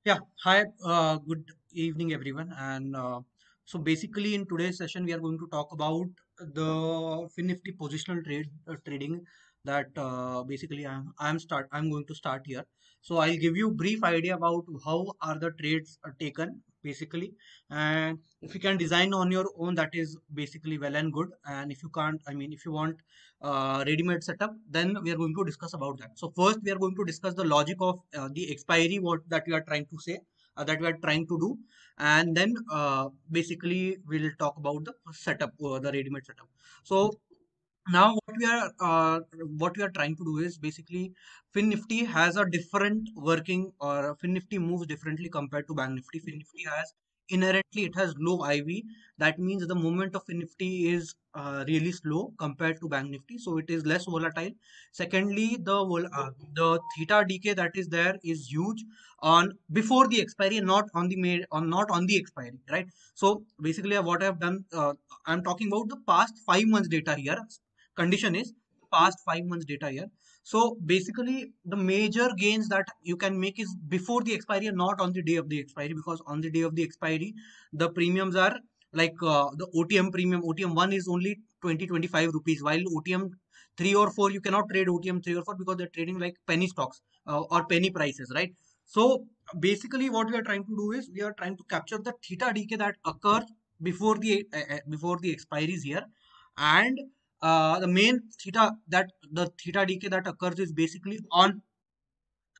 Yeah, hi, good evening, everyone. So basically, in today's session, we are going to talk about the FinNifty positional trading that basically I'm going to start here. So I'll give you brief idea about how are the trades taken basically, and if you can design on your own, that is basically well and good. And if you can't, I mean, if you want ready-made setup, then we are going to discuss about that. So first, we are going to discuss the logic of the expiry, what that we are trying to say, that we are trying to do, and then basically we'll talk about the setup, the ready-made setup. So now what we are trying to do is basically FinNifty has a different working, or FinNifty moves differently compared to Bank Nifty. FinNifty has inherently, it has low IV. That means the movement of FinNifty is really slow compared to Bank Nifty, so it is less volatile. Secondly, the theta decay that is there is huge on before the expiry, and not on the made on not on the expiry, right? So basically, what I have done, I'm talking about the past 5 months data here. Condition is past 5 months data here. So basically, the major gains that you can make is before the expiry and not on the day of the expiry, because on the day of the expiry the premiums are like the OTM premium. OTM 1 is only 20-25 rupees, while OTM 3 or 4 you cannot trade OTM 3 or 4 because they're trading like penny stocks, or penny prices, right? So basically what we are trying to do is we are trying to capture the theta decay that occurs before the expiries here. And the main theta, that the theta decay that occurs is basically on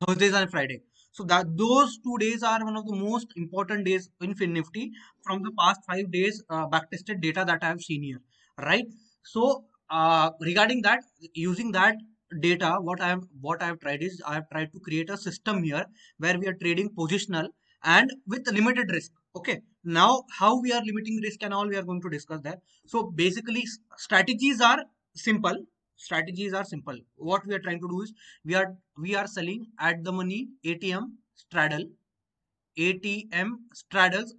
Thursdays and Friday. So that those 2 days are one of the most important days in FinNifty from the past 5 days backtested data that I have seen here, right? So regarding that, using that data, what I have tried is I have tried to create a system here where we are trading positional and with limited risk. Okay, now how we are limiting risk and all, we are going to discuss that. So basically, strategies are simple. Strategies are simple. What we are trying to do is we are selling at the money ATM straddles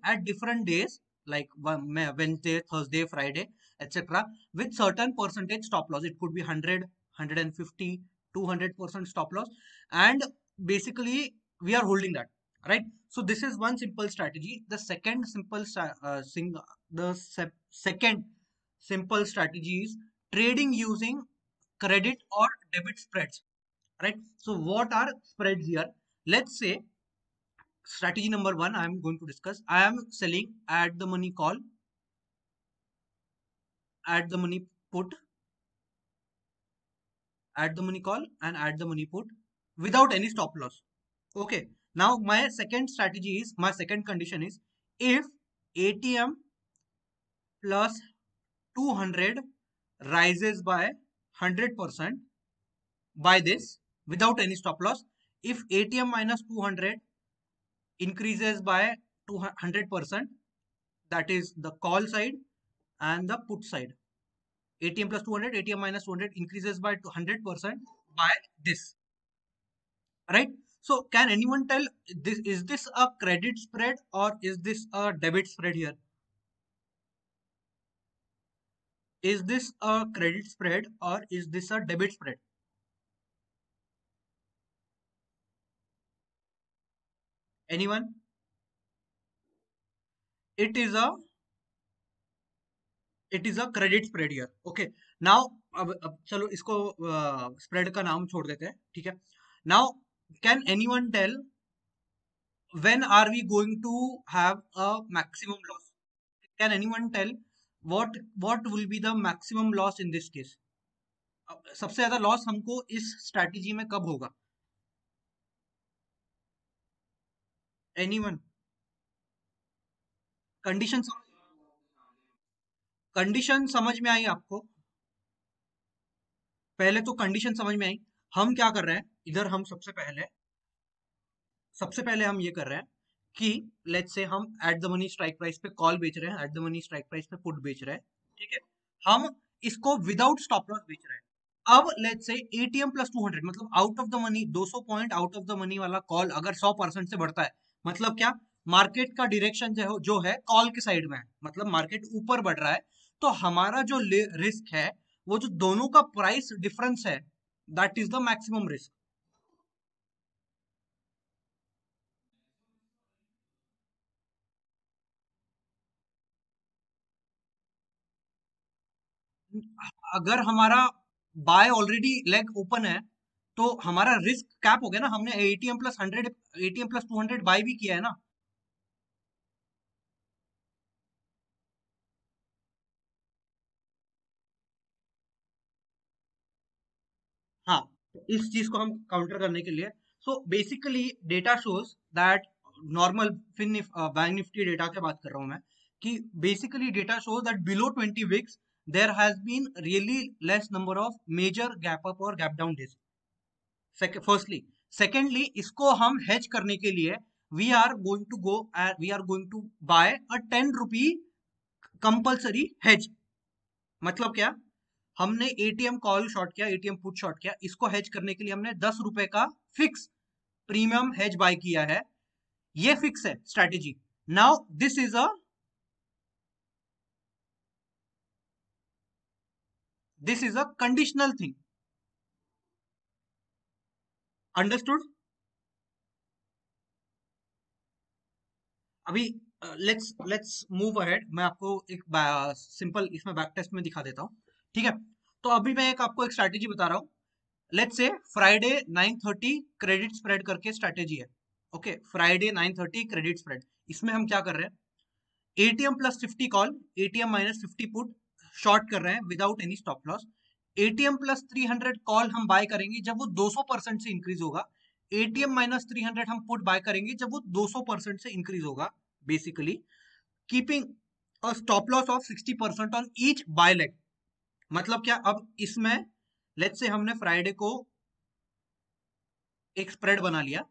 at different days, like Wednesday, Thursday, Friday, etc., with certain percentage stop loss. It could be 100, 150, 200% stop loss, and basically we are holding that, right? So this is one simple strategy. The second simple second simple strategy is trading using credit or debit spreads, right? So what are spreads here? Let's say strategy number one I am going to discuss. I am selling at the money call, at the money put, at the money call, and at the money put without any stop loss. Okay. Now my second condition is if ATM plus 200 rises by 100% by this without any stop loss. If ATM minus 200 increases by 200%, that is the call side and the put side. ATM plus 200, ATM minus 200 increases by 100% by this, right? So can anyone tell, this is this a credit spread or is this a debit spread here? Is this a credit spread or is this a debit spread? Anyone? It is a credit spread here. Okay. Now अब चलो इसको spread का नाम छोड़ देते हैं, ठीक है. Now can anyone tell when are we going to have a maximum loss? Can anyone tell what will be the maximum loss in this case? सबसे ज्यादा लॉस हमको इस स्ट्रैटेजी में कब होगा? एनीवन? कंडीशन कंडीशन समझ में आई आपको? पहले तो कंडीशन समझ में आई. हम क्या कर रहे हैं इधर? हम सबसे पहले हम ये कर रहे हैं कि लेट्स से हम at the money strike price पे कॉल बेच रहे हैं, at the money strike price पे पुट बेच रहे हैं, ठीक है. हम इसको विदाउट स्टॉप लॉस बेच रहे हैं. अब लेट्स से एटीएम प्लस 200, मतलब out of the money 200 point out of the money वाला कॉल अगर 100% से बढ़ता है, मतलब क्या? मार्केट का डायरेक्शन जो है कॉल के साइड में है, मतलब मार्केट ऊपर बढ़ रहा है. तो हमारा जो रिस्क है, वो जो दोनों का प्राइस डिफरेंस है, that is the maximum risk. अगर हमारा बाय ऑलरेडी लेग ओपन है तो हमारा रिस्क कैप हो गया ना, हमने ATM plus 100, ATM plus 200 buy भी किया है ना। हाँ, तो इस चीज को हम काउंटर करने के लिए, so basically data shows that normal fin bank Nifty data की बात कर रहा हूं मैं, कि basically data shows that below 20 weeks there has been really less number of major gap up और gap down days. Firstly, secondly, इसको हम हेज करने के लिए we are going to go, we are going to buy a 10 rupee compulsory hedge. मतलब क्या, हमने ATM call short किया, एटीएम पुट शॉर्ट किया, इसको हेज करने के लिए हमने 10 रुपए का फिक्स प्रीमियम हेज बाय किया है। ये फिक्स है strategy. Now this is a conditional thing. Understood? अभी लेट्स लेट्स मूव अहेड, मैं आपको एक सिंपल इसमें बैक टेस्ट में दिखा देता हूँ। ठीक है, तो अभी मैं एक आपको एक स्ट्रैटेजी बता रहा हूँ। Let's say Friday 9:30 credit spread करके स्ट्रैटेजी है। Okay, Friday 9:30 credit spread. इसमें हम क्या कर रहे हैं, ATM plus 50 call, ATM minus 50 put short कर रहे हैं without any stop loss. ATM plus 300 call हम बाय करेंगे जब वो 200% से इंक्रीज होगा। एटीएम माइनस 300 हम पुट बाय करेंगे जब वो 200% से इंक्रीज होगा। Basically keeping a stop loss of 60% on each buy leg. मतलब क्या, अब इसमें लेट्स से हमने फ्राइडे को एक स्प्रेड बना लिया,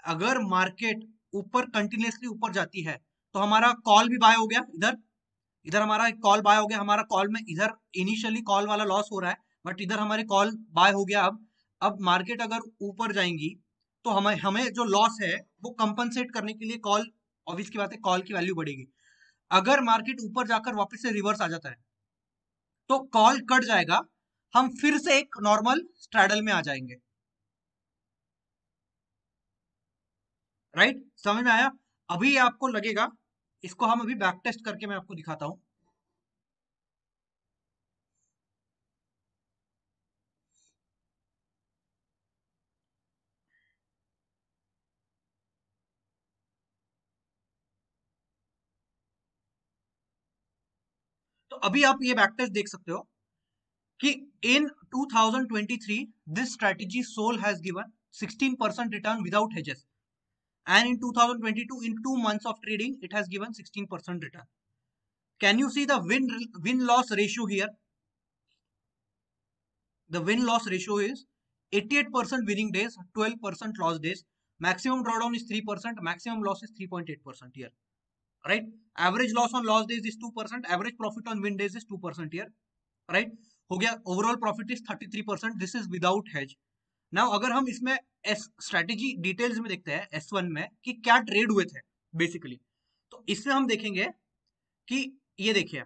अगर मार्केट ऊपर कंटिन्यूसली ऊपर जाती है तो हमारा कॉल भी बाय हो गया, इधर इधर हमारा एक कॉल बाय हो गया, हमारा कॉल में इधर इनिशियली कॉल वाला लॉस हो रहा है, बट इधर हमारे कॉल बाय हो गया। अब मार्केट अगर ऊपर जाएंगी तो हमें हमें जो लॉस है वो कंपनसेट करने के लिए कॉल, ऑब्वियस की बात है, कॉल की वैल्यू बढ़ेगी। अगर मार्केट ऊपर जाकर वापस से रिवर्स आ जाता है तो कॉल कट जाएगा, हम फिर से एक नॉर्मल स्ट्रैडल में आ जाएंगे। राइट, समझ में आया? अभी आपको लगेगा, इसको हम अभी बैक टेस्ट करके मैं आपको दिखाता हूं। तो अभी आप ये बैक टेस्ट देख सकते हो कि in 2023 this strategy Sol has given 16% return without hedges, and in 2022 in 2 months of trading it has given 16% return. Can you see the win loss ratio here? The win loss ratio is 88% winning days, 12% loss days. Maximum drawdown is 3%, maximum loss is 3.8% here. Right? Average loss on loss days is 2%, average profit on win days is 2% here. Right? हो गया, overall profit is 33%, this is without hedge. Now अगर हम इसमें S strategy details में देखते हैं S1 में कि क्या ट्रेड हुए थे बेसिकली, तो इसमें हम देखेंगे कि ये देखिए,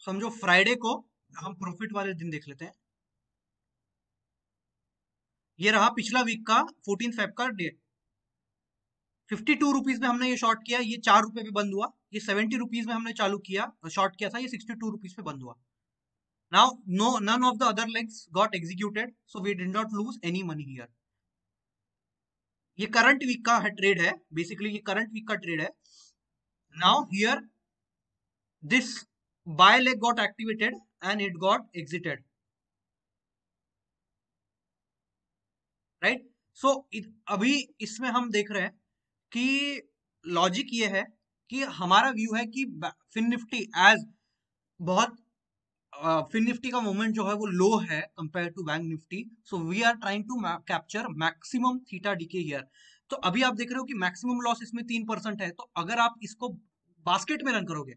समझो फ्राइडे को हम प्रॉफिट वाले दिन देख लेते हैं। ये रहा पिछला वीक का 14 फेब का डे। 52 रुपीज में हमने ये शॉर्ट किया, ये 4 रुपए पे बंद हुआ। ये 70 रुपीज में हमने चालू किया, शॉर्ट किया था, ये 62 रुपीज पे बंद हुआ। Now no, none of the other legs got executed, so we did not lose any money here. ये करंट वीक का ट्रेड है, बेसिकली ये करंट वीक का ट्रेड है। Now here this buy leg got activated and it got exited. Right, so अभी इसमें हम देख रहे हैं कि लॉजिक ये है कि हमारा व्यू है कि फिन निफ्टी एज बहुत फिन निफ्टी का मोमेंट जो है वो लो है compare to bank Nifty, so we are trying to capture maximum theta decay here. तो अभी आप देख रहे हो कि मैक्सिमम लॉस इसमें 3% है, तो अगर आप इसको बास्केट में रन करोगे,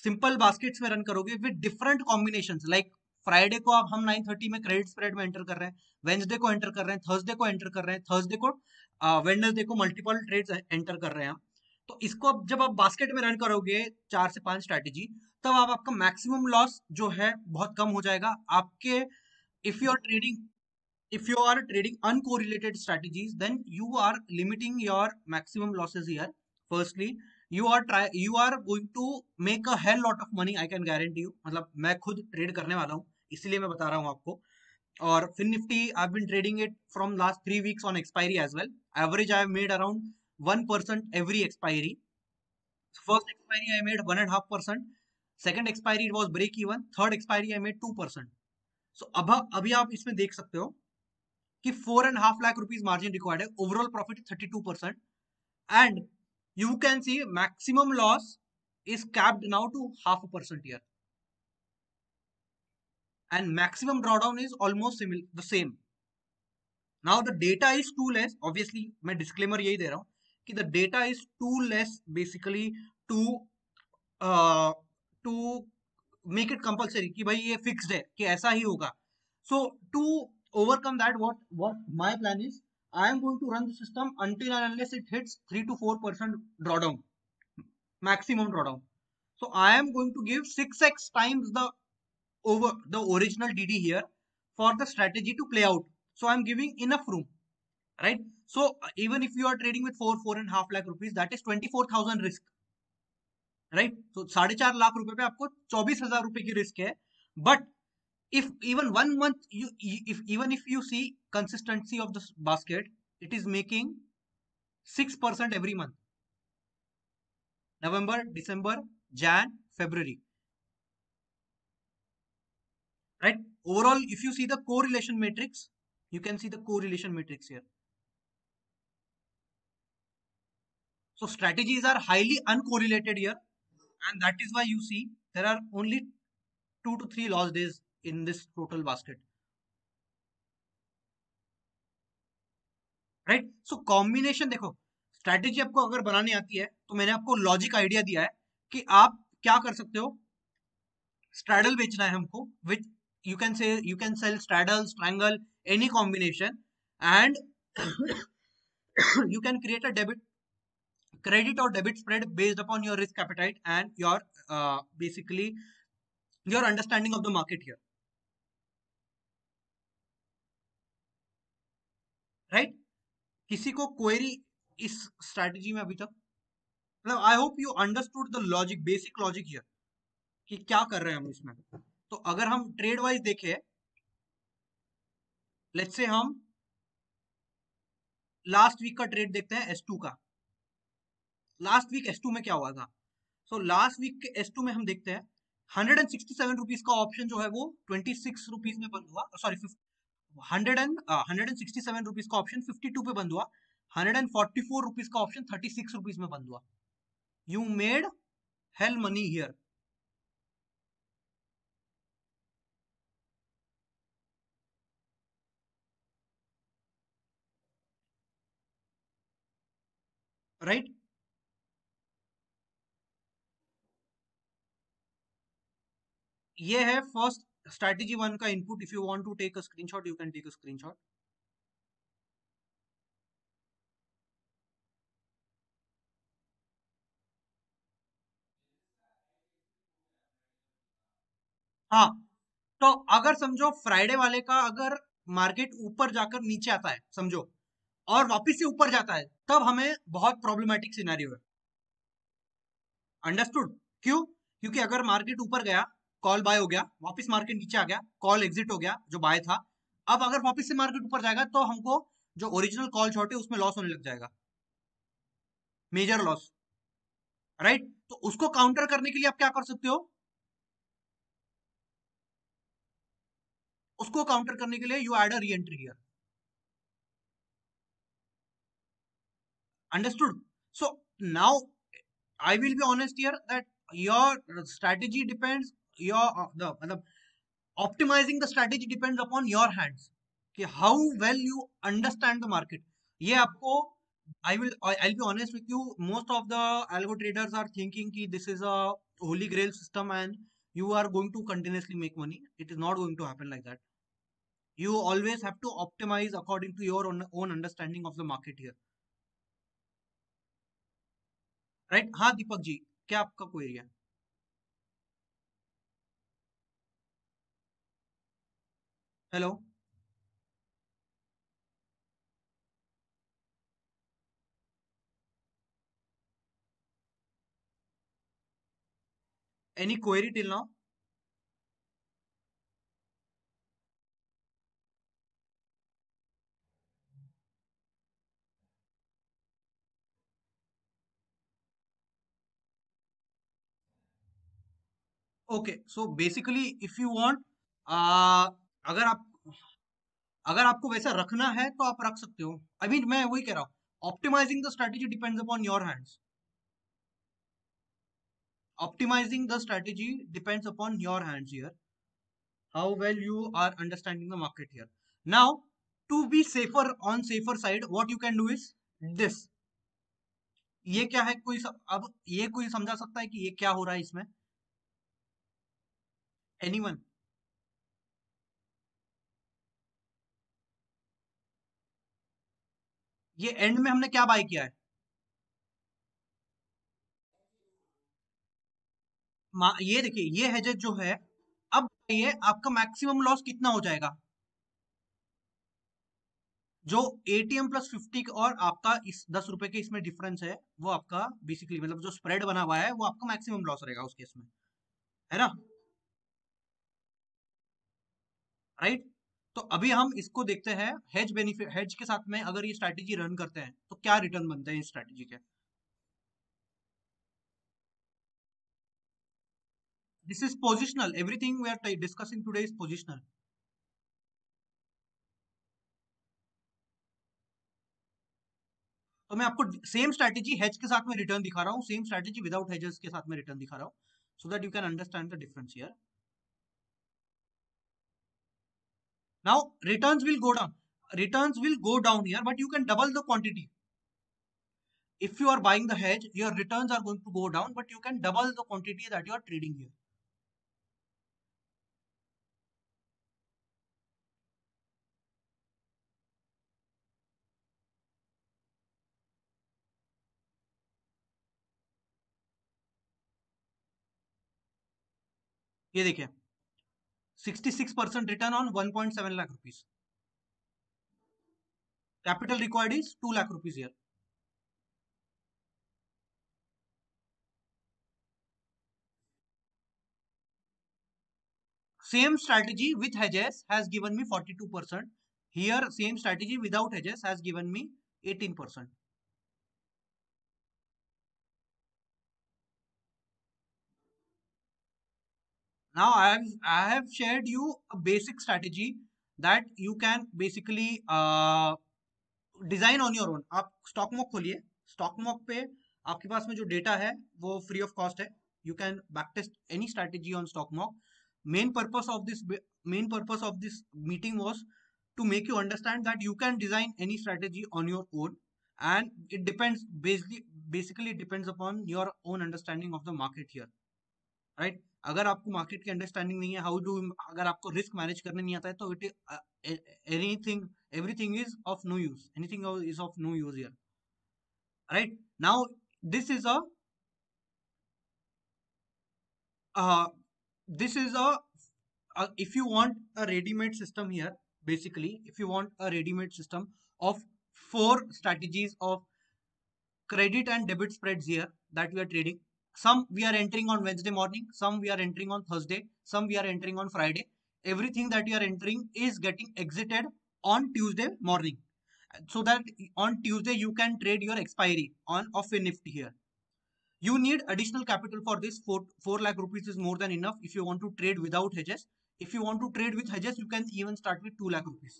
सिंपल बास्केट्स में रन करोगे with different combinations, like Friday को आप हम 9:30 में क्रेडिट स्प्रेड में एंटर कर रहे हैं, वेंसडे को एंटर कर रहे हैं, थर्सडे को एंटर कर रहे हैं, थर्सडे को वेडनेसडे को मल्टीपल ट्रेड्स एंटर कर रहे हैं हम। तो इसको अब जब आप बास्केट में रन करोगे 4 से 5 स्ट्रैटेजी, तब आप आपका मैक्सिमम लॉस जो है बहुत कम हो जाएगा आपके। If you are trading, if you are trading uncorrelated strategies, then you are limiting your maximum losses here, firstly. You are going to make a hell lot of money, I can guarantee you. मतलब मैं खुद trade करने वाला हूँ, इसलिए मैं बता रहा हूँ आपको। और fin Nifty I been trading it from last 3 weeks on expiry as well. Average I made around 1% every expiry. First expiry I made 1.5%. Second expiry it was break even. Third expiry I made 2%. So अब अभी आप इसमें देख सकते हो कि 4.5 lakh rupees margin required है. Overall profit is 32%. And you can see maximum loss is capped now to 0.5% here. And maximum drawdown is almost similar, the same. Now the data is too less. Obviously मैं disclaimer यही दे रहा हूँ कि the data is too less basically to to make it compulsory कि भाई ये fixed है कि ऐसा ही होगा. So to overcome that what my plan is, I am going to run the system until and unless it hits 3 to 4% drawdown, maximum drawdown. So I am going to give 6x times the over the original DD here for the strategy to play out. So I am giving enough room, right? So even if you are trading with 4.5 lakh rupees, that is 24,000 risk, right? तो 4.5 लाख रुपए पे आपको 24,000 रुपए की risk है. But if even 1 month you if you see consistency of the basket, it is making 6% every month. November, December, Jan, February, right? Overall if you see the correlation matrix, you can see the correlation matrix here. So strategies are highly uncorrelated here, and that is why you see there are only 2 to 3 loss days in this total basket. Right? So combination देखो, strategy आपको अगर बनानी आती है तो मैंने आपको logic idea दिया है कि आप क्या कर सकते हो. स्ट्रैडल बेचना है हमको, which you can say you can sell straddle, strangle, any combination, and you can create a debit, credit or debit spread based upon your risk appetite and your basically your understanding of the market here, right? किसी को query इस strategy में अभी तक, मतलब I hope you understood the logic, basic logic here कि क्या कर रहे हैं हम इसमें. तो अगर हम ट्रेड वाइज देखें, लेट्स से हम लास्ट वीक का ट्रेड देखते हैं S2 का. लास्ट वीक S2 में क्या हुआ था? सो लास्ट वीक के S2 में हम देखते हैं 167 रुपीज का ऑप्शन जो है वो 26 रुपीज में बंद हुआ. सॉरी, 167 रुपीज का ऑप्शन 52 पे बंद हुआ. 144 रुपीज का ऑप्शन 36 रुपीज में बंद हुआ. You made hell money here, right? ये है फर्स्ट स्ट्रैटेजी वन का input. If you want to take a screenshot, you can take a screenshot. हाँ, तो अगर समझो फ्राइडे वाले का अगर मार्केट ऊपर जाकर नीचे आता है, समझो, और वापस से ऊपर जाता है, तब हमें बहुत प्रॉब्लमेटिक सिनेरियो है. अंडरस्टूड? क्यों? क्योंकि अगर मार्केट ऊपर गया, कॉल बाय हो गया, वापस मार्केट नीचे आ गया, कॉल एग्जिट हो गया जो बाय था. अब अगर वापस से मार्केट ऊपर जाएगा तो हमको जो ओरिजिनल कॉल शॉर्ट है उसमें लॉस होने लग जाएगा, मेजर लॉस, राइट? तो उसको काउंटर करने के लिए आप क्या कर सकते हो? उसको काउंटर करने के लिए you add a reentry here. Understood? So now I will be honest here that your strategy depends, your the मतलब optimizing the strategy depends upon your hands कि how well you understand the market. ये आपको, I'll be honest with you, most of the algo traders are thinking कि this is a holy grail system and you are going to continuously make money. It is not going to happen like that. You always have to optimize according to your own understanding of the market here, right? हाँ दीपक जी, क्या आपका query है? Hello. Any query till now? Okay, so basically if you want, अगर आप अगर आपको वैसा रखना है तो आप रख सकते हो। आई मीन मैं वही कह रहा हूँ, optimising the strategy depends upon your hands. Optimizing the strategy depends upon your hands here, how well you are understanding the market here. Now, to be safer on safer side, what you can do is this. ये क्या है, अब ये कोई समझा सकता है कि ये क्या हो रहा है इसमें? एनीवन? ये एंड में हमने क्या बाय किया है? ये देखिए, ये हेजेस जो है, अब ये आपका मैक्सिमम लॉस कितना हो जाएगा? जो एटीएम प्लस 50 और आपका इस 10 रुपए के इसमें डिफरेंस है, वो आपका बेसिकली मतलब जो स्प्रेड बना हुआ है वो आपका मैक्सिमम लॉस रहेगा उस केस में, है ना? राइट। तो अभी हम इसको देखते हैं, हेज बेनिफिट, हेज के साथ में अगर ये स्ट्रैटेजी रन करते हैं तो क्या रिटर्न बनते हैं इस स्ट्रैटेजी के। This is positional, everything we are discussing today is positional. तो मैं आपको सेम स्ट्रैटेजी हेज के साथ में रिटर्न दिखा रहा हूँ, सेम स्ट्रैटेजी विदाउट हेजेस के साथ में रिटर्न दिखा रहा हूँ, so that you can understand the difference here. Now returns will go down, returns will go down here, but you can double the quantity. If you are buying the hedge, your returns are going to go down, but you can double the quantity that you are trading here. ये देखिए, 66% return on 1.7 lakh rupees. Capital required is 2 lakh rupees here. Same strategy with hedges has given me 42%. Here, same strategy without hedges has given me 18%. Now, I have shared you a basic strategy that you can basically design on your own. आप stock mock खोलिए, stock mock पे आपके पास में जो data है वो free of cost है। You can back test any strategy on stock mock. Main purpose of this main purpose of this meeting was to make you understand that you can design any strategy on your own, and it depends basically it depends upon your own understanding of the market here, right? अगर आपको market की understanding नहीं है, how do, अगर आपको risk manage करने नहीं आता है, तो it anything everything is of no use, anything is of no use here, right? Now this is a uh, this is if you want a ready-made system here, basically if you want a ready-made system of 4 strategies of credit and debit spreads here that we are trading. Some we are entering on Wednesday morning, some we are entering on Thursday, some we are entering on Friday. Everything that you are entering is getting exited on Tuesday morning, so that on Tuesday you can trade your expiry on of a Nifty here. You need additional capital for this. 4 lakh rupees is more than enough if you want to trade without hedges. If you want to trade with hedges, you can even start with 2 lakh rupees.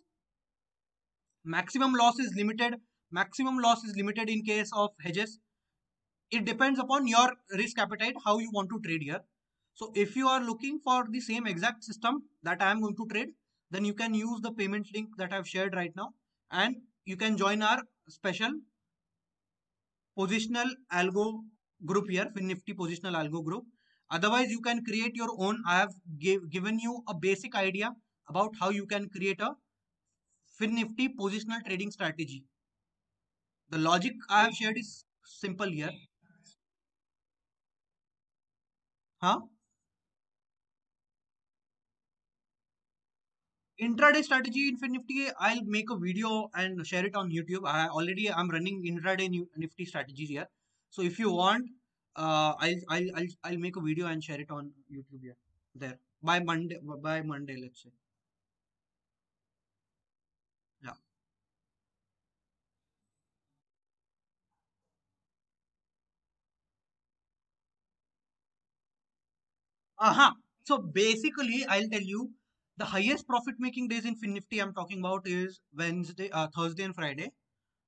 Maximum loss is limited. Maximum loss is limited in case of hedges. It depends upon your risk appetite, how you want to trade here. So if you are looking for the same exact system that I am going to trade, then you can use the payment link that I've shared right now, and you can join our special positional algo group here, FinNifty positional algo group. Otherwise, you can create your own. I have given you a basic idea about how you can create a FinNifty positional trading strategy. The logic I have shared is simple here. Huh? Intraday strategy in FinNifty, I'll make a video and share it on YouTube. I'm running intraday Nifty strategies here. So if you want, I'll make a video and share it on YouTube. Yeah, there by Monday. By Monday, let's say. Yeah. So basically, I'll tell you the highest profit making days in Fin Nifty I'm talking about is Thursday and Friday.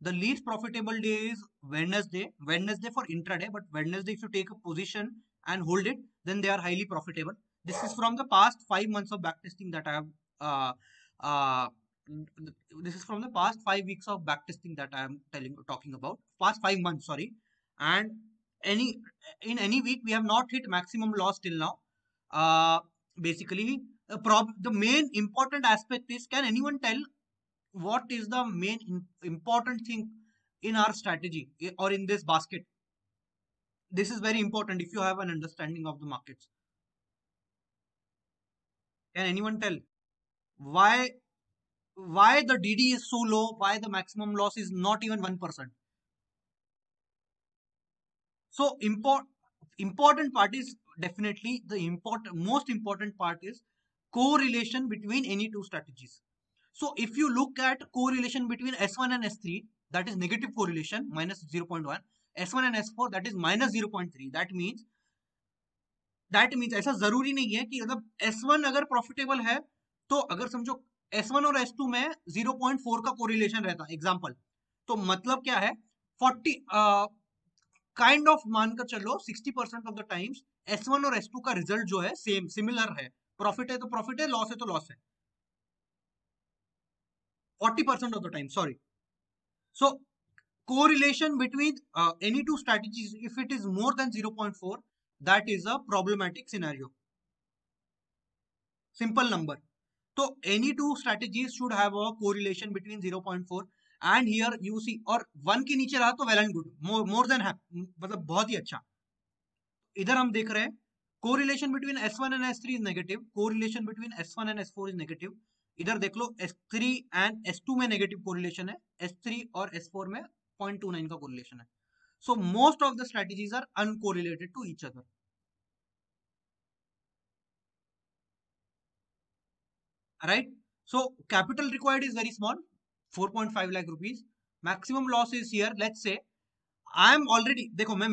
The least profitable day is Wednesday. Wednesday for intraday, but Wednesday if you take a position and hold it, then they are highly profitable. This is from the past 5 months of backtesting that I have. Uh, uh, this is from the past 5 weeks of backtesting that I am talking about. Past 5 months, sorry. And any in any week we have not hit maximum loss till now. Uh, Basically, the main important aspect is, can anyone tell what is the main important thing in our strategy or in this basket? This is very important if you have an understanding of the markets. Can anyone tell why the DD is so low? Why the maximum loss is not even 1%? So important part is definitely the most important part is correlation between any two strategies. So if you look at correlation between S1 and S3, that is negative correlation minus 0.1, S1 and S4 that is minus 0.3. That means ऐसा जरूरी नहीं है कि मतलब S1 अगर profitable है तो अगर समझो S1 और S2 में 0.4 का कोरिलेशन रहता है एग्जांपल, तो मतलब क्या है 40 काइंड ऑफ मानकर चलो 60% ऑफ द टाइम्स S1 और S2 का रिजल्ट जो है सेम सिमिलर है, प्रॉफिट है तो प्रॉफिट है, लॉस है तो लॉस है, 40% of the time, sorry. So correlation between any two strategies, if it is more than 0.4, that is a problematic scenario. Simple number. So any two strategies should have a correlation between 0.4 and here you see, और 1 के नीचे रहा तो well and good, more than happy, मतलब बहुत ही अच्छा. इधर हम देख रहे हैं correlation between S1 and S3 is negative, correlation between S1 and S4 is negative. इधर देख लो S3 and S2 में negative correlation है, S3 और S4 में 0.29 का correlation है. So most of the strategies are uncorrelated to each other. Right? So capital required is very small, 4.5 lakh rupees. Maximum loss is here. Let's say I am already, देखो मैं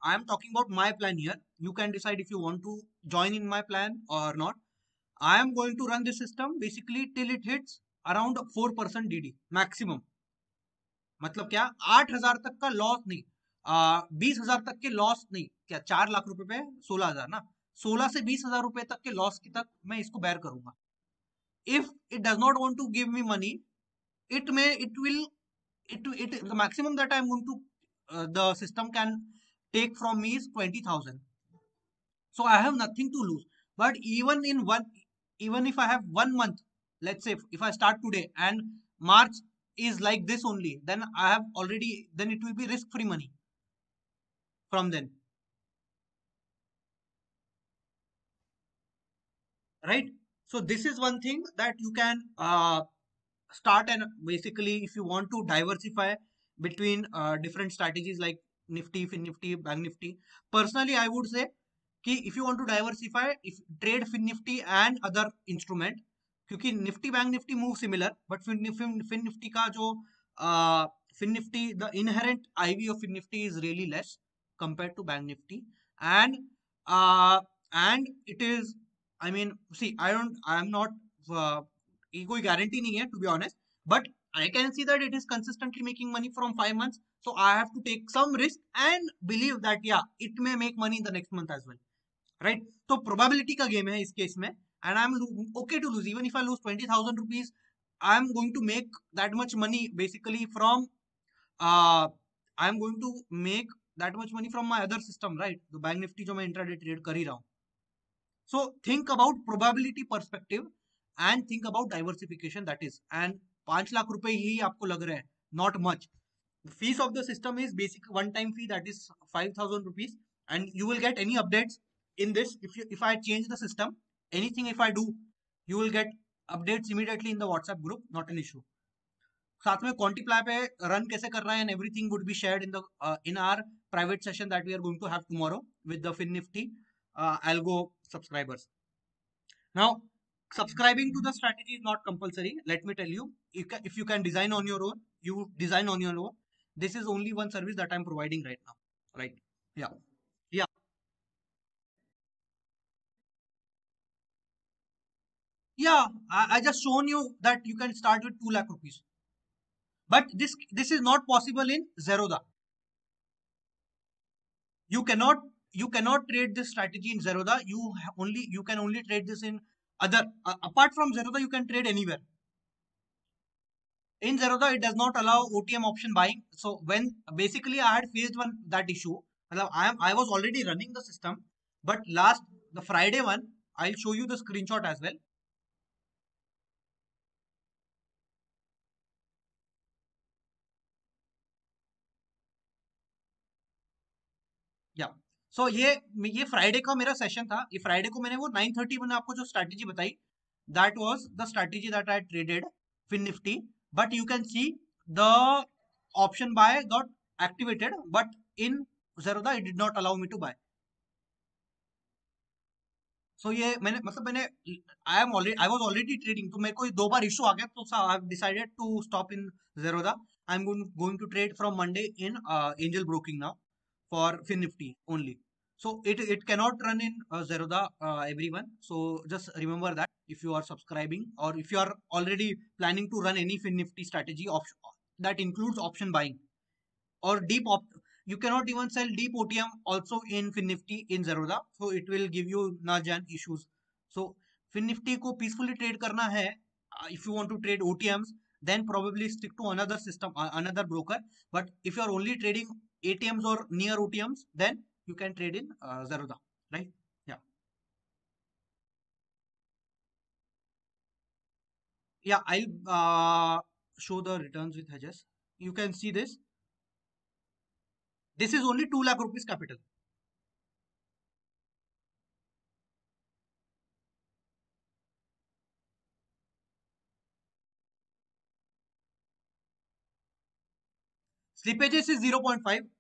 I am talking about my plan here. You can decide if you want to join in my plan or not. I am going to run this system basically till it hits around 4% DD maximum. मतलब क्या 8,000 तक का loss नहीं, 20,000 तक के loss नहीं, क्या 4 लाख रुपए पे 16,000 ना, 16 से 20,000 रुपए तक के लॉस की तक मैं इसको बेयर करूंगा. If it does not want to give me money, it will the maximum that I'm going to the system can take from me is 20,000. So I have nothing to lose. But even if I have 1 month, let's say if I start today and March is like this only, then I have already, then it will be risk free money from then, right? So this is one thing that you can start, and basically if you want to diversify between different strategies like Nifty, Fin Nifty, Bank Nifty. Personally, I would say कि if you want to diversify, if trade Fin Nifty and other instrument, क्योंकि Nifty Bank Nifty move similar, but Fin Nifty का जो Fin Nifty, the inherent IV of Fin Nifty is really less compared to Bank Nifty, and uh, and it is, I mean, see, I am not uh, ये कोई guarantee नहीं है, to be honest, but I can see that it is consistently making money from 5 months, so I have to take some risk and believe that yeah, it may make money in the next month as well, right? तो probability का game है इस case में, and I'm okay to lose even if I lose 20,000 rupees. I'm going to make that much money basically from uh, I'm going to make that much money from my other system, right? The Bank Nifty जो मैं intraday trade कर ही रहा हूँ. So think about probability perspective and think about diversification, that is, and 5 lakh रुपए ही आपको लग रहे हैं, not much. The fees of the system is basic one time fee, that is 5,000 rupees, and you will get any updates in this. If I change the system, anything if I do, you will get updates immediately in the WhatsApp group, not an issue. साथ में क्वांटिप्लाई पे run कैसे करना है, and everything would be shared in our private session that we are going to have tomorrow with the Fin Nifty algo subscribers. Now, subscribing to the strategy is not compulsory. Let me tell you, if you can design on your own, you design on your own. This is only one service that I'm providing right now. Right? Yeah. Yeah. Yeah. I just shown you that you can start with 2 lakh rupees. But this is not possible in Zerodha. You cannot trade this strategy in Zerodha. You can only trade this in other apart from Zerodha. You can trade anywhere. In Zerodha, it does not allow OTM option buying. So when basically I had faced that issue, I was already running the system, but the Friday one, I'll show you the screenshot as well. या सो ये Friday का मेरा session था. ये Friday को मैंने वो 9:30 मैंने आपको जो स्ट्रैटेजी बताई, that was the strategy that I traded Fin Nifty. But you can see the option buy got activated, but in Zerodha it did not allow me to buy. So ये मैंने I was already trading, तो मेरे को 2 बार issue आ गया, तो I have decided to stop in Zerodha. I am going to trade from Monday in Angel Broking now for Fin Nifty only. So it cannot run in Zerodha, everyone. So just remember that if you are subscribing or if you are already planning to run any Fin Nifty strategy that includes option buying or you cannot even sell deep OTM also in Fin Nifty in Zerodha. So it will give you nudge and issues. So Fin Nifty को peacefully trade करना है. If you want to trade OTMs, then probably stick to another system, another broker. But if you are only trading ATMs or near OTMs, then you can trade in Zerodha, right? Yeah. Yeah, I'll show the returns with hedges. You can see this. This is only 2 lakh rupees capital. Slippages is 0.5.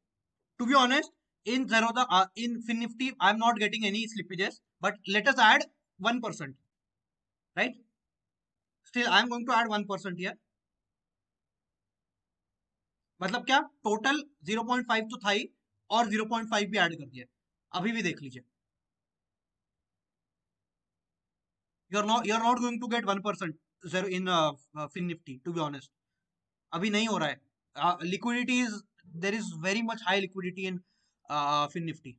To be honest, in Zerodha, in Fin Nifty, I'm not getting any slippages. But let us add 1%, right? Still, I'm going to add 1% here. मतलब क्या, total 0.5 तो था ही, और 0.5 भी add कर दिया. अभी भी देख लीजिए. You're not going to get 1% zero in Fin Nifty, to be honest. अभी नहीं हो रहा है. Liquidity is, there is very much high liquidity in Fin Nifty.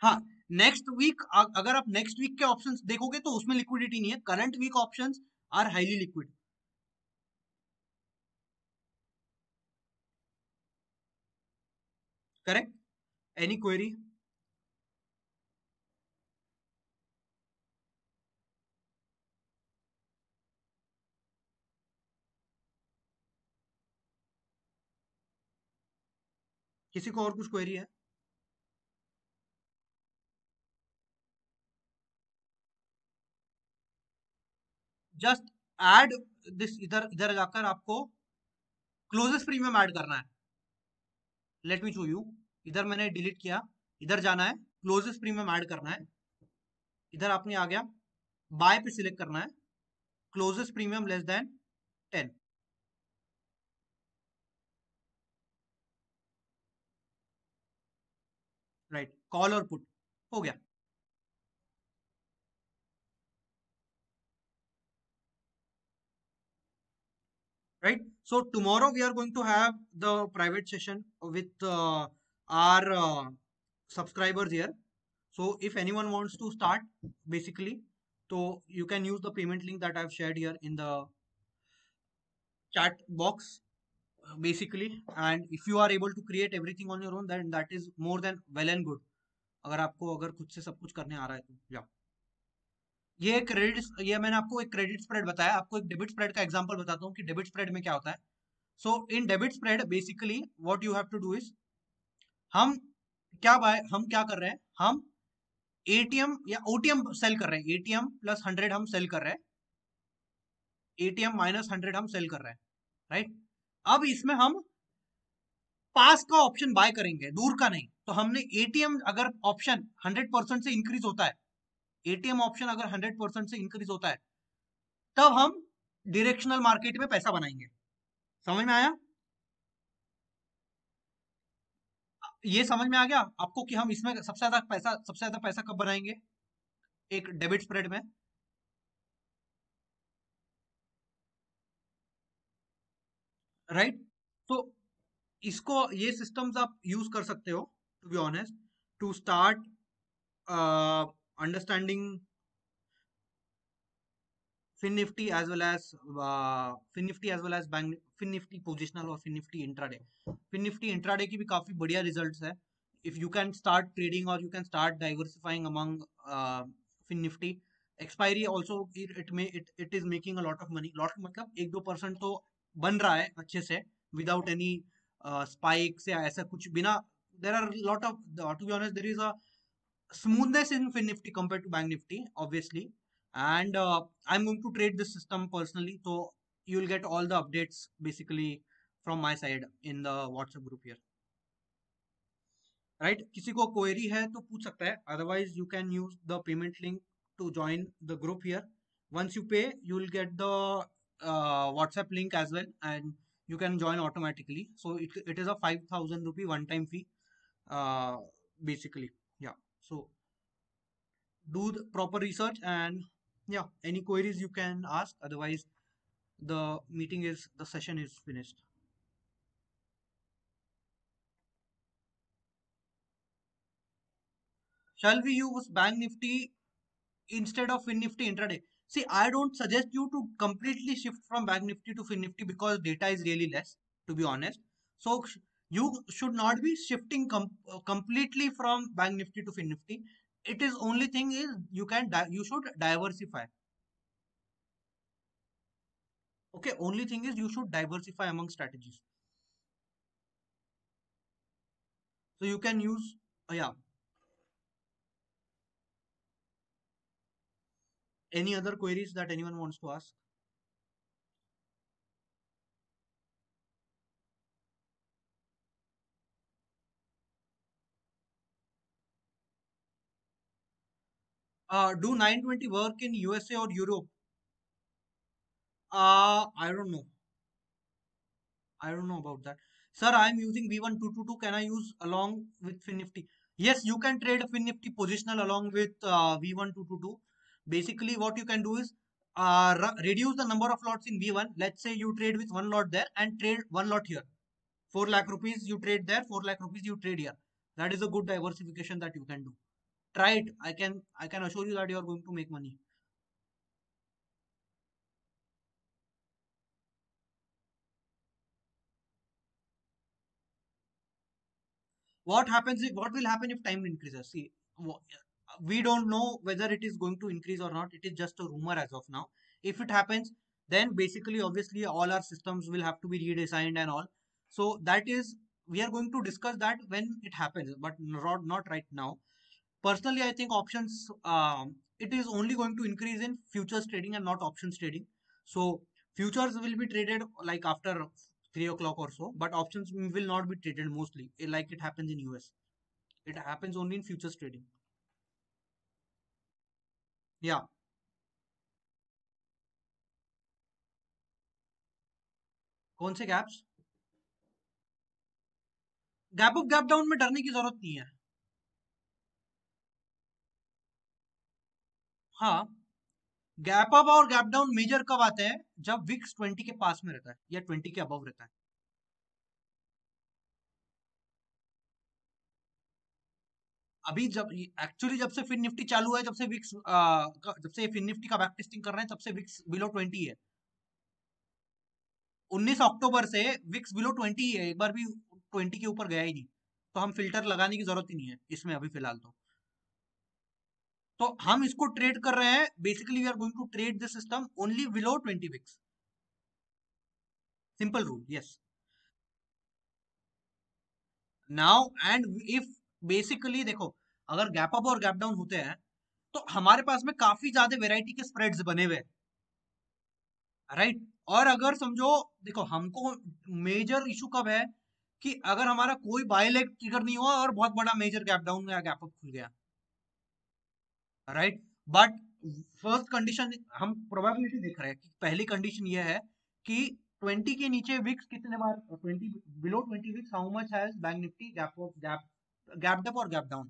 हाँ, नेक्स्ट वीक अगर आप नेक्स्ट वीक के ऑप्शंस देखोगे तो उसमें लिक्विडिटी नहीं है. Current week options are highly liquid. Correct. Any query? किसी को और कुछ क्वेरी है? Just add this. इधर इधर जाकर आपको क्लोजेस्ट प्रीमियम ऐड करना है. Let me show you. इधर मैंने डिलीट किया. इधर जाना है, क्लोजेस्ट प्रीमियम ऐड करना है. इधर आपने आ गया, बाय पे सिलेक्ट करना है, closest premium less than 10. Right, call और पुट हो गया. Right, so tomorrow we are going to have the private session with our subscribers here. So if anyone wants to start, basically, so you can use the payment link that I've shared here in the chat box, basically. And if you are able to create everything on your own, then that is more than well and good. अगर खुद से सब कुछ करने आ रहा है तो या ये मैंने आपको एक क्रेडिट स्प्रेड बताया. आपको एक डेबिट स्प्रेड का एग्जांपल बताता हूँ कि डेबिट स्प्रेड में क्या होता है. So in debit spread basically what you have to do is, हम हम क्या कर रहे हैं, हम एटीएम या ओटीएम सेल कर रहे हैं. एटीएम प्लस 100 हम सेल कर रहे हैं. ATM -100 हम सेल कर रहे हैं, राइट। अब इसमें हम पास का ऑप्शन बाय करेंगे, दूर का नहीं। तो हमने एटीएम अगर ऑप्शन 100% से इंक्रीज होता है, एटीएम ऑप्शन अगर 100% से इंक्रीज होता है, तब हम डायरेक्शनल मार्केट में पैसा बनाएंगे। समझ में आया? ये समझ में आ गया आपको कि हम इसमें सबसे ज्यादा पैसा कब बनाएंगे? एक डेबिट स्प्रेड में, राइट। तो इसको, ये सिस्टम्स आप यूज कर सकते हो, to be honest, to start understanding fin Nifty as well as fin Nifty as well as bank fin Nifty positional और fin Nifty intraday. Fin Nifty intraday की भी काफी बढ़िया रिजल्ट्स है। If you can start trading और you can start diversifying among fin Nifty, expiry also it में it is making a lot of money. Lot मतलब 1-2% तो बन रहा है अच्छे से, विदाउट एनी स्पाइक्स या ऐसा कुछ बिना। There are lot of, to be honest, there is a smoothness in Fin Nifty compared to Bank Nifty, obviously. And I'm going to trade this system personally, so you'll get all the updates basically from my side in the WhatsApp group here. Right? किसी को query है तो पूछ सकता है. Otherwise, you can use the payment link to join the group here. Once you pay, you will get the WhatsApp link as well, and you can join automatically. So it is a 5,000 rupee one-time fee, uh, basically. Yeah. So do the proper research, and yeah, any queries you can ask. Otherwise, the session is finished. Shall we use Bank Nifty instead of Fin Nifty intraday? See, I don't suggest you to completely shift from Bank Nifty to Fin Nifty because data is really less, to be honest. So you should not be shifting completely from Bank Nifty to Fin Nifty. It is only thing is you should diversify. Okay, only thing is you should diversify among strategies. So you can use, yeah. Any other queries that anyone wants to ask? Do 920 work in USA or Europe? I don't know. I don't know about that. Sir, I am using V1222. Can I use along with FinNifty? Yes, you can trade FinNifty positional along with V1222. Basically, what you can do is reduce the number of lots in V1. Let's say you trade with one lot there and trade one lot here. 4 lakh rupees you trade there, 4 lakh rupees you trade here. That is a good diversification that you can do. Try it. I can assure you that you are going to make money. What will happen if time increases? See, we don't know whether it is going to increase or not. It is just a rumor as of now. If it happens, then basically, obviously, all our systems will have to be redesigned and all. So that is, we are going to discuss that when it happens, but not right now. Personally, I think options, it is only going to increase in futures trading and not options trading. So futures will be traded like after 3 o'clock or so, but options will not be traded mostly like it happens in US. It happens only in futures trading. Yeah. कौन से gaps? Gap up gap down में डरने की जरूरत नहीं है। हाँ, gap up और गैप डाउन मेजर कब आते हैं? जब विक्स 20 के पास में रहता है या 20 के अबव रहता है। अभी जब एक्चुअली जब से फिन निफ्टी चालू है, जब से विक्स जब से फिन निफ्टी का बैक टेस्टिंग कर रहे हैं, तब से विक्स बिलो 20 है। 19 अक्टूबर से विक्स बिलो 20 है, एक बार भी 20 के ऊपर गया ही नहीं। तो हम फिल्टर लगाने की जरूरत ही नहीं है इसमें अभी फिलहाल तो हम इसको ट्रेड कर रहे हैं। Basically we are going to trade the system only below 20 VIX. Simple rule, yes. Now and if basically देखो, अगर गैप अप और गैप डाउन होते हैं तो हमारे पास में काफी ज्यादा वेराइटी के स्प्रेड्स बने हुए हैं। राइट। और अगर समझो, देखो हमको मेजर इशू कब है कि अगर हमारा कोई बाय लेग ट्रिगर नहीं हुआ और बहुत बड़ा मेजर गैप डाउन या गैप अप खुल गया, राइट। बट फर्स्ट कंडीशन हम प्रोबेबिलिटी देख रहे हैं कि पहली कंडीशन ये है कि 20 के नीचे विक्स कितने बार, 20 below 20 VIX how much has Bank Nifty gap up और gap down,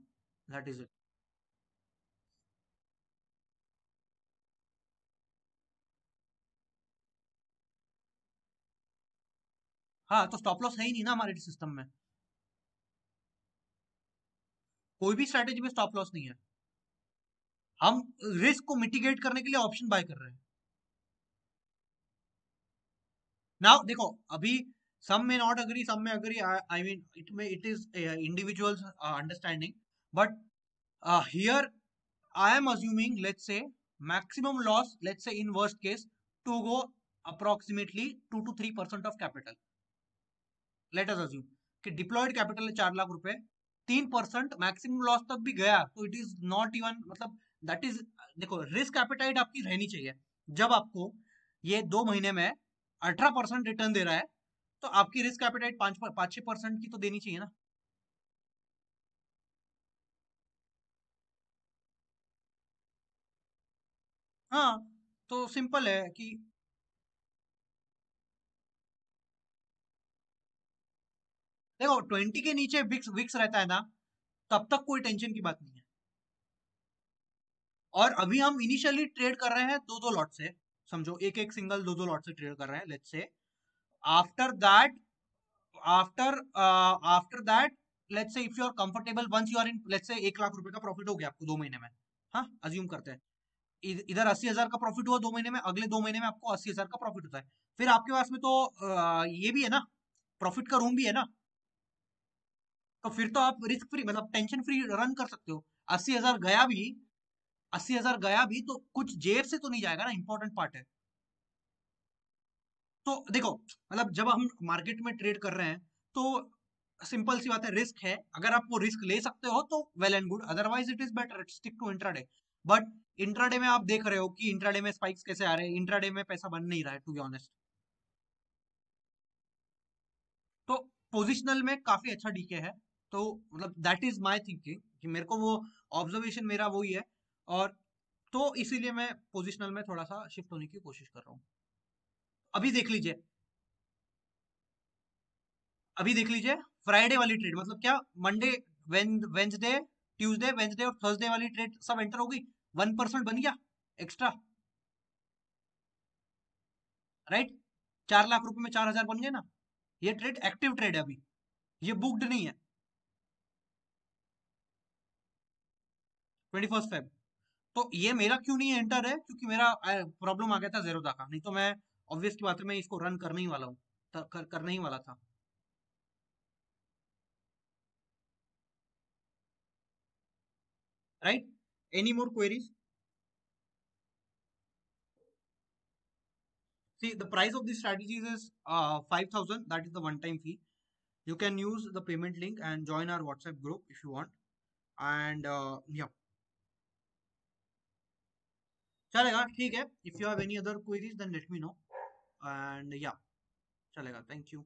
that is it. हाँ, तो स्टॉप लॉस है ही नहीं ना हमारे सिस्टम में, कोई भी स्ट्रैटेजी में स्टॉप लॉस नहीं है। हम रिस्क को मिटिगेट करने के लिए ऑप्शन बाय कर रहे हैं। नाउ देखो, अभी some may not agree, some may agree. I mean, it is individuals understanding, but here I am assuming, let's say maximum loss, let's say in worst case, to go approximately 2 to 3% of capital. Let us assume कि diploid capital है 4 लाख रुपए, 3% maximum loss तक भी गया तो it is not even, मतलब that is, देखो risk appetite आपकी रहनी चाहिए। जब आपको ये 2 महीने में 18% रिटर्न दे रहा है, तो आपकी रिस्क एपेटाइट 5-6% की तो देनी चाहिए ना। हाँ, तो सिंपल है कि देखो 20 के नीचे विक्स विक्स रहता है ना, तब तक कोई टेंशन की बात नहीं है। और अभी हम इनिशियली ट्रेड कर रहे हैं दो दो लॉट से, समझो एक एक सिंगल दो दो लॉट से ट्रेड कर रहे हैं, let's say. After that, after that, let's say if you are comfortable, once you are in, let's say 1 lakh रुपए का प्रॉफिट हो गया आपको 2 महीने में। हाँ, अज्यूम करते हैं इधर 80,000 का प्रॉफिट हुआ 2 महीने में, अगले 2 महीने में आपको 80,000 का प्रॉफिट होता है। फिर आपके पास में तो ये भी है ना, प्रॉफिट का रूम भी है ना। तो फिर तो आप रिस्क फ्री, मतलब टेंशन फ्री रन कर सकते हो। 80,000 गया भी, 80,000 गया भी तो कुछ जेब से तो नहीं जाएगा ना, इंपॉर्टेंट पार्ट है। तो देखो, मतलब जब हम मार्केट में ट्रेड कर रहे हैं, तो सिंपल सी बात है, रिस्क है। अगर आप वो रिस्क ले सकते हो तो well and good, otherwise it is better stick to intraday. But intraday में आप देख रहे हो कि इंट्राडे में स्पाइक्स कैसे आ रहे हैं, इंट्राडे में पैसा बन नहीं रहा है टू बी ऑनेस्ट। तो पोजिशनल में काफी अच्छा डीके है। तो मतलब दैट इज माय थिंकिंग कि मेरे को वो ऑब्जर्वेशन मेरा वही है। और तो इसीलिए मैं पोजिशनल में थोड़ा सा शिफ्ट होने की कोशिश कर रहा हूँ। अभी देख लीजिए, अभी देख लीजिए फ्राइडे वाली ट्रेड, मतलब क्या, मंडे, वेंसडे, ट्यूसडे, वेंसडे और थर्सडे वाली ट्रेड सब एंटर हो गई, 1% बन गया एक्स्ट्रा, राइट। 4 लाख रुपए में 4,000 बन गए ना। ये ट्रेड एक्टिव ट्रेड है अभी, ये बुक्ड नहीं है। 21 फेब। तो ये मेरा क्यों नहीं एंटर है, क्योंकि मेरा प्रॉब्लम आ गया था जेरोदा का, नहीं तो मैं ऑब्वियस की बात है मैं इसको रन करने ही वाला हूँ, करने ही वाला था। Right, any more queries? See, the price of these strategies is 5,000. That is the one-time fee. You can use the payment link and join our WhatsApp group if you want. And yeah, चलेगा, ठीक है। If you have any other queries, then let me know. And yeah, चलेगा। Thank you.